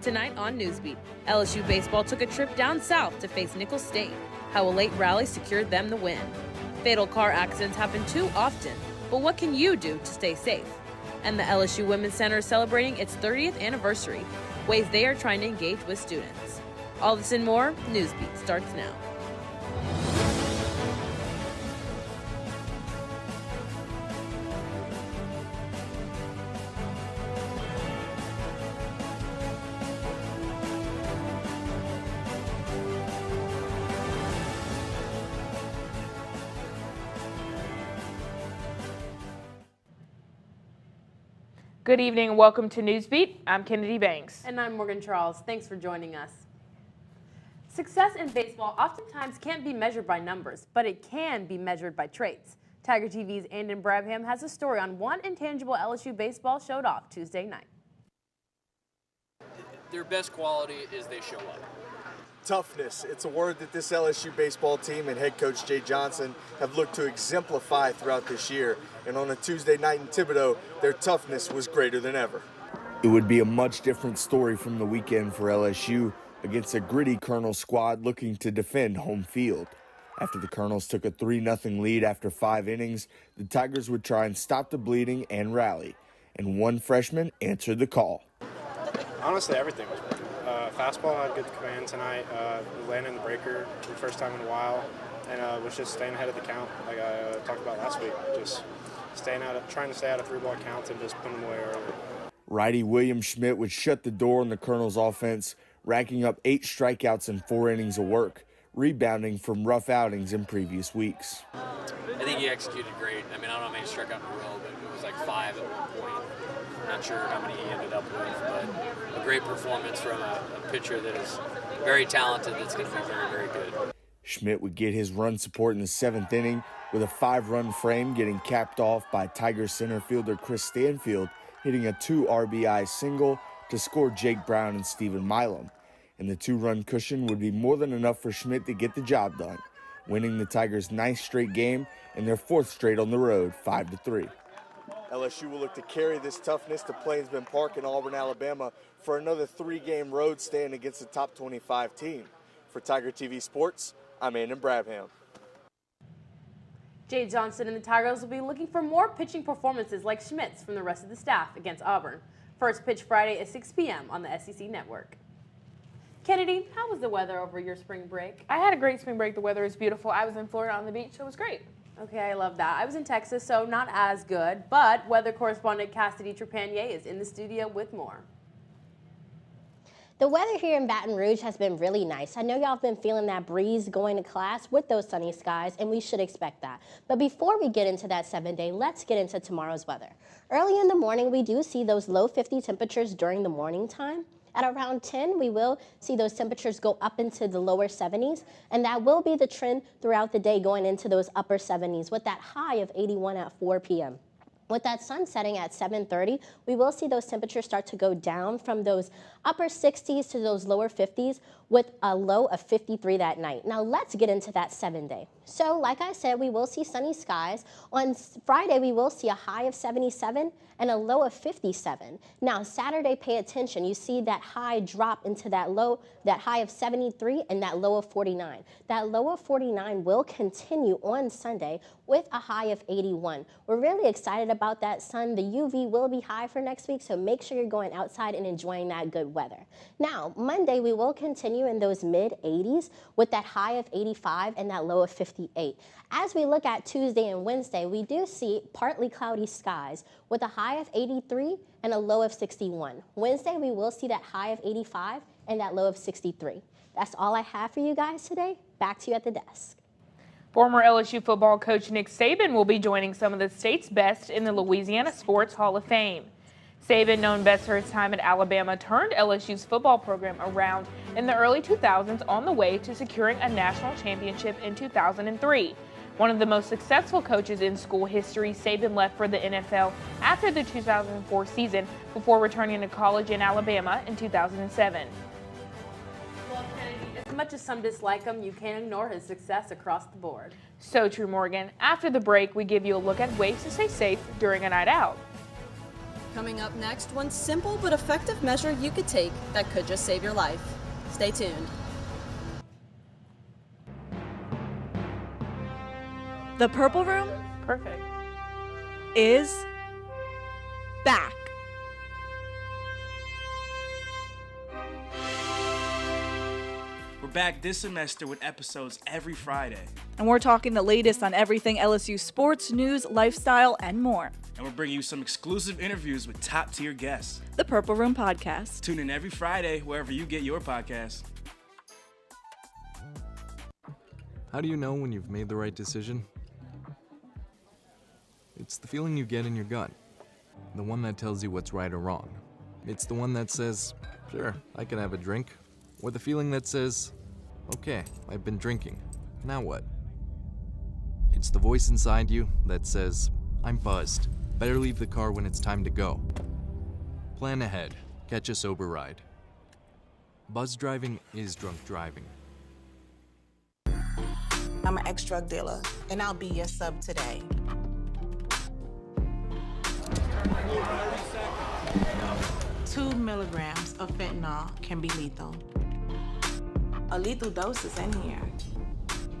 Tonight on Newsbeat, LSU Baseball took a trip down south to face Nicholls State. How a late rally secured them the win. Fatal car accidents happen too often, but what can you do to stay safe? And the LSU Women's Center is celebrating its 30th anniversary, ways they are trying to engage with students. All this and more, Newsbeat starts now. Good evening and welcome to Newsbeat. I'm Kennedy Banks. And I'm Morgan Charles. Thanks for joining us. Success in baseball oftentimes can't be measured by numbers, but it can be measured by traits. Tiger TV's Andon Brabham has a story on one intangible LSU baseball showed off Tuesday night. Their best quality is they show up. Toughness. It's a word that this LSU baseball team and head coach Jay Johnson have looked to exemplify throughout this year. And on a Tuesday night in Thibodeaux, their toughness was greater than ever. It would be a much different story from the weekend for LSU against a gritty Colonel squad looking to defend home field. After the Colonels took a 3-0 lead after 5 innings, the Tigers would try and stop the bleeding and rally. And one freshman answered the call. Honestly, everything was working. Fastball had good command tonight. We landed in the breaker for the first time in a while, and was just staying ahead of the count, like I talked about last week. Just trying to stay out of 3-ball counts and just putting them away early. Righty William Schmidt would shut the door on the Colonels' offense, racking up 8 strikeouts in 4 innings of work, rebounding from rough outings in previous weeks. I think he executed great. I mean, I don't know how many struck out in a row, but it was like 5 at one point. I'm not sure how many he ended up with, but a great performance from a pitcher that is very talented that's going to be very, very good. Schmidt would get his run support in the 7th inning with a 5-run frame getting capped off by Tigers center fielder Chris Stanfield hitting a 2 RBI single to score Jake Brown and Stephen Milam. And the 2-run cushion would be more than enough for Schmidt to get the job done, winning the Tigers' 9th straight game and their 4th straight on the road, 5-3. LSU will look to carry this toughness to Plainsman Park in Auburn, Alabama for another 3-game road stand against the top 25 team. For Tiger TV Sports, I'm Andon Brabham. Jay Johnson and the Tigers will be looking for more pitching performances like Schmidt's from the rest of the staff against Auburn. First pitch Friday at 6 p.m. on the SEC Network. Kennedy, how was the weather over your spring break? I had a great spring break. The weather is beautiful. I was in Florida on the beach, so it was great. Okay, I love that. I was in Texas, so not as good, but weather correspondent Cassidy Trepanier is in the studio with more. The weather here in Baton Rouge has been really nice. I know y'all have been feeling that breeze going to class with those sunny skies, and we should expect that. But before we get into that 7-day, let's get into tomorrow's weather. Early in the morning, we do see those low 50 temperatures during the morning time. At around 10, we will see those temperatures go up into the lower 70s, and that will be the trend throughout the day going into those upper 70s with that high of 81 at 4 p.m. With that sun setting at 7:30, we will see those temperatures start to go down from those upper 60s to those lower 50s with a low of 53 that night. Now let's get into that 7-day. So like I said, we will see sunny skies. On Friday, we will see a high of 77 and a low of 57. Now Saturday, pay attention. You see that high drop into that high of 73 and that low of 49. That low of 49 will continue on Sunday with a high of 81. We're really excited about that sun. The UV will be high for next week, so make sure you're going outside and enjoying that good weather. Now, Monday, we will continue in those mid-80s with that high of 85 and that low of 58. As we look at Tuesday and Wednesday, we do see partly cloudy skies with a high of 83 and a low of 61. Wednesday, we will see that high of 85 and that low of 63. That's all I have for you guys today. Back to you at the desk. Former LSU football coach Nick Saban will be joining some of the state's best in the Louisiana Sports Hall of Fame. Saban, known best for his time at Alabama, turned LSU's football program around in the early 2000s on the way to securing a national championship in 2003. One of the most successful coaches in school history, Saban left for the NFL after the 2004 season before returning to college in Alabama in 2007. Well, Kennedy, as much as some dislike him, you can't ignore his success across the board. So true, Morgan. After the break, we give you a look at ways to stay safe during a night out. Coming up next, one simple but effective measure you could take that could just save your life. Stay tuned. The Purple Room Perfect. is back. We're back this semester with episodes every Friday. And we're talking the latest on everything LSU sports, news, lifestyle, and more. And we're bringing you some exclusive interviews with top-tier guests. The Purple Room Podcast. Tune in every Friday wherever you get your podcasts. How do you know when you've made the right decision? It's the feeling you get in your gut. The one that tells you what's right or wrong. It's the one that says, sure, I can have a drink. Or the feeling that says, okay, I've been drinking. Now what? It's the voice inside you that says, I'm buzzed. Better leave the car when it's time to go. Plan ahead. Catch a sober ride. Buzz driving is drunk driving. I'm an ex-drug dealer, and I'll be your sub today. 2 milligrams of fentanyl can be lethal. A lethal dose is in here.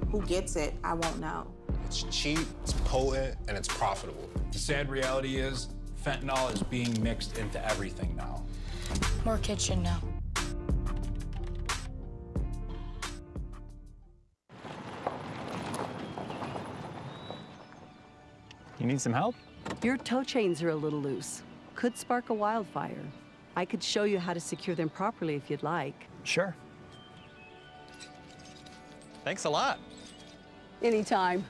Who gets it, I won't know. It's cheap, it's potent, and it's profitable. The sad reality is, fentanyl is being mixed into everything now. More kids should know. You need some help? Your tow chains are a little loose. Could spark a wildfire. I could show you how to secure them properly if you'd like. Sure. Thanks a lot. Anytime.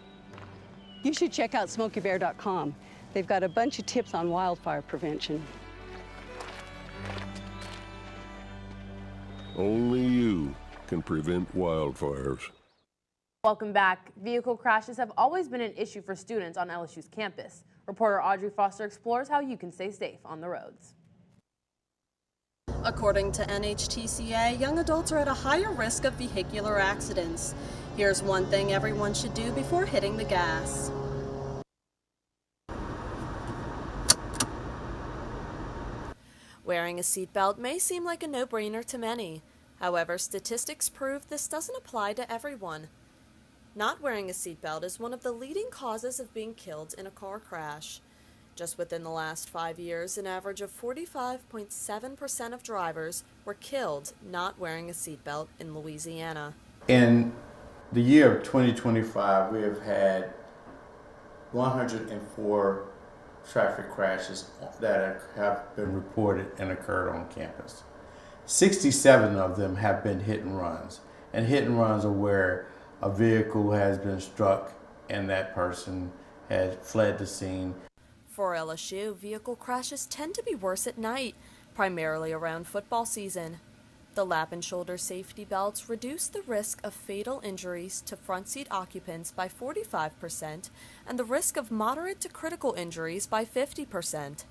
You should check out SmokeyBear.com. They've got a bunch of tips on wildfire prevention. Only you can prevent wildfires. Welcome back. Vehicle crashes have always been an issue for students on LSU's campus. Reporter Audrey Foster explores how you can stay safe on the roads. According to NHTCA, young adults are at a higher risk of vehicular accidents. Here's one thing everyone should do before hitting the gas. Wearing a seatbelt may seem like a no-brainer to many. However, statistics prove this doesn't apply to everyone. Not wearing a seatbelt is one of the leading causes of being killed in a car crash. Just within the last 5 years, an average of 45.7% of drivers were killed not wearing a seatbelt in Louisiana. In the year of 2025, we have had 104 traffic crashes that have been reported and occurred on campus. 67 of them have been hit and runs. And hit and runs are where a vehicle has been struck and that person has fled the scene. For LSU, vehicle crashes tend to be worse at night, primarily around football season. The lap and shoulder safety belts reduce the risk of fatal injuries to front seat occupants by 45% and the risk of moderate to critical injuries by 50%.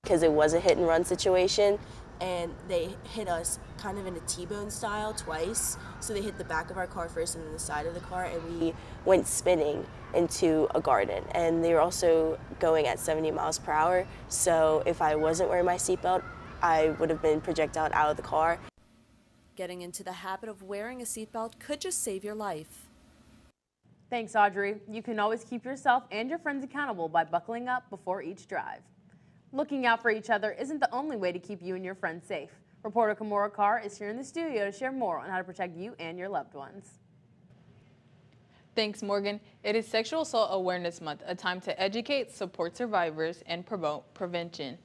Because it was a hit and run situation, and they hit us kind of in a T-bone style twice. So they hit the back of our car first and then the side of the car, and we went spinning into a garden. And they were also going at 70 miles per hour. So if I wasn't wearing my seatbelt, I would have been projectile out of the car. Getting into the habit of wearing a seatbelt could just save your life. Thanks, Audrey. You can always keep yourself and your friends accountable by buckling up before each drive. Looking out for each other isn't the only way to keep you and your friends safe. Reporter Kamora Carr is here in the studio to share more on how to protect you and your loved ones. Thanks, Morgan. It is Sexual Assault Awareness Month, a time to educate, support survivors, and promote prevention.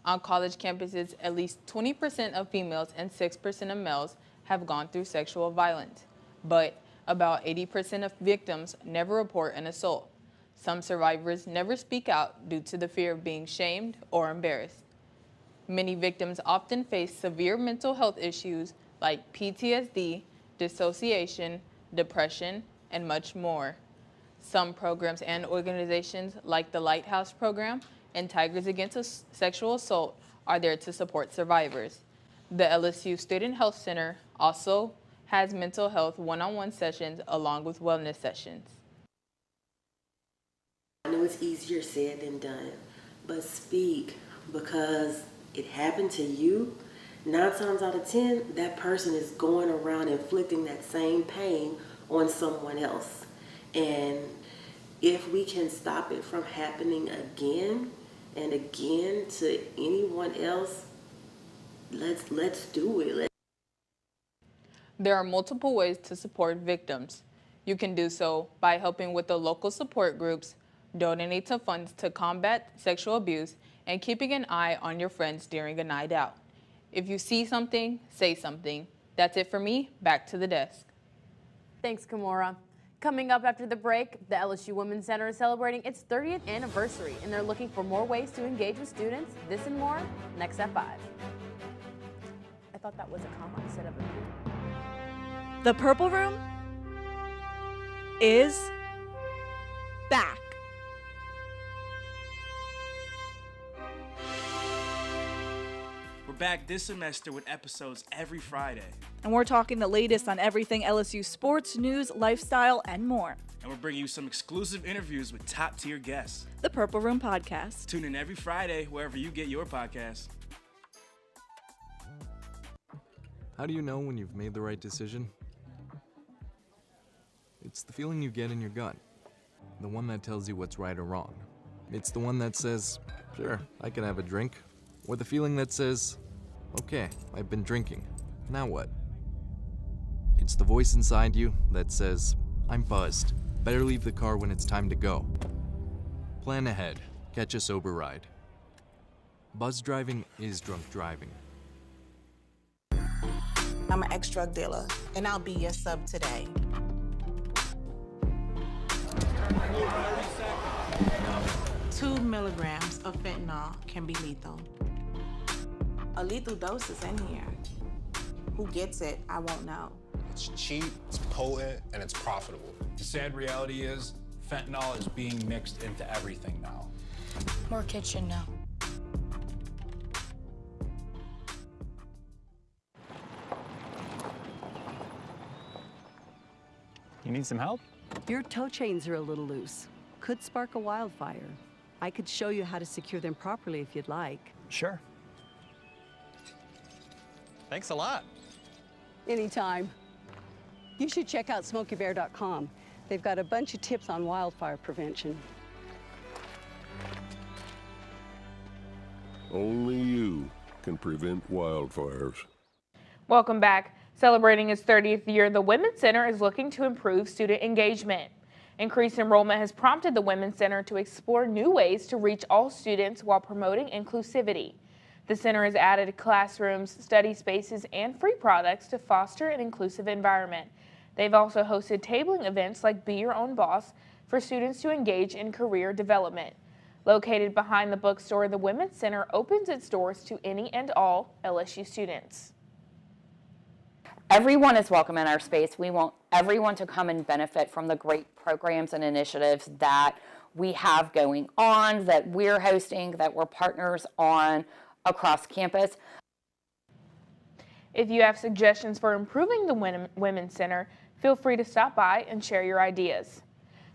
On college campuses, at least 20% of females and 6% of males have gone through sexual violence, but about 80% of victims never report an assault. Some survivors never speak out due to the fear of being shamed or embarrassed. Many victims often face severe mental health issues like PTSD, dissociation, depression, and much more. Some programs and organizations like the Lighthouse Program and Tigers Against Sexual Assault are there to support survivors. The LSU Student Health Center also has mental health one-on-one sessions along with wellness sessions. I know it's easier said than done, but speak, because it happened to you. 9 times out of 10, that person is going around inflicting that same pain on someone else. And if we can stop it from happening again and again to anyone else, let's do it. There are multiple ways to support victims. You can do so by helping with the local support groups, donating to funds to combat sexual abuse, and keeping an eye on your friends during a night out. If you see something, say something. That's it for me. Back to the desk. Thanks, Kimora. Coming up after the break, the LSU Women's Center is celebrating its 30th anniversary, and they're looking for more ways to engage with students. This and more, next at 5. I thought that was a comma instead of a B. The Purple Room is back. We're back this semester with episodes every Friday. And we're talking the latest on everything LSU sports, news, lifestyle, and more. And we're bringing you some exclusive interviews with top-tier guests. The Purple Room Podcast. Tune in every Friday wherever you get your podcasts. How do you know when you've made the right decision? It's the feeling you get in your gut. The one that tells you what's right or wrong. It's the one that says, sure, I can have a drink. Or the feeling that says, okay, I've been drinking. Now what? It's the voice inside you that says, I'm buzzed. Better leave the car when it's time to go. Plan ahead. Catch a sober ride. Buzz driving is drunk driving. I'm an ex-drug dealer, and I'll be your sub today. Two milligrams of fentanyl can be lethal. A lethal dose is in here. Who gets it, I won't know. It's cheap, it's potent, and it's profitable. The sad reality is fentanyl is being mixed into everything now. More kids should know. You need some help? Your tow chains are a little loose. Could spark a wildfire. I could show you how to secure them properly if you'd like. Sure. Thanks a lot. Anytime. You should check out SmokeyBear.com. They've got a bunch of tips on wildfire prevention. Only you can prevent wildfires. Welcome back. Celebrating its 30th year, the Women's Center is looking to improve student engagement. Increased enrollment has prompted the Women's Center to explore new ways to reach all students while promoting inclusivity. The center has added classrooms, study spaces, and free products to foster an inclusive environment. They've also hosted tabling events like Be Your Own Boss for students to engage in career development. Located behind the bookstore, the Women's Center opens its doors to any and all LSU students. Everyone is welcome in our space. We want everyone to come and benefit from the great programs and initiatives that we have going on, that we're hosting, that we're partners on across campus. If you have suggestions for improving the Women's Center, feel free to stop by and share your ideas.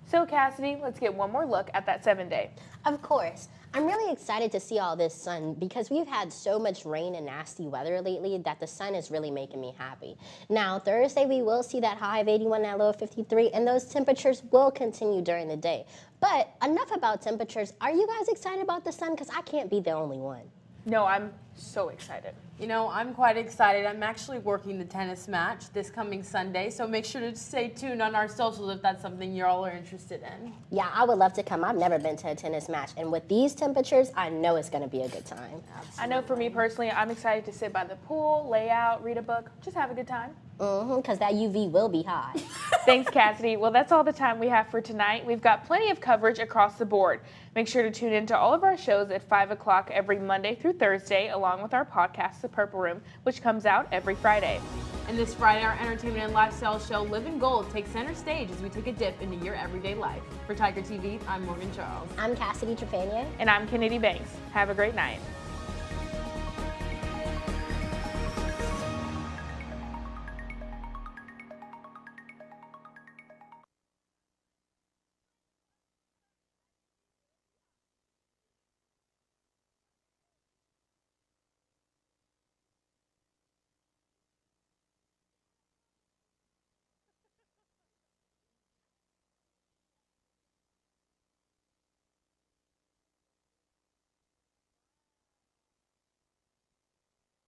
So Cassidy, let's get one more look at that 7-day. Of course. I'm really excited to see all this sun because we've had so much rain and nasty weather lately that the sun is really making me happy. Now, Thursday we will see that high of 81 and that low of 53, and those temperatures will continue during the day. But enough about temperatures. Are you guys excited about the sun? Because I can't be the only one. No, I'm so excited. You know, I'm quite excited. I'm actually working the tennis match this coming Sunday, so make sure to stay tuned on our socials if that's something you all are interested in. Yeah, I would love to come. I've never been to a tennis match, and with these temperatures, I know it's going to be a good time. Absolutely. I know for me personally, I'm excited to sit by the pool, lay out, read a book, just have a good time. Because that UV will be high. Thanks, Cassidy. Well, that's all the time we have for tonight. We've got plenty of coverage across the board. Make sure to tune into all of our shows at 5 o'clock every Monday through Thursday, along with our podcast, The Purple Room, which comes out every Friday. And this Friday, our entertainment and lifestyle show, Live in Gold, takes center stage as we take a dip into your everyday life. For Tiger TV, I'm Morgan Charles. I'm Cassidy Trepanier. And I'm Kennedy Banks. Have a great night.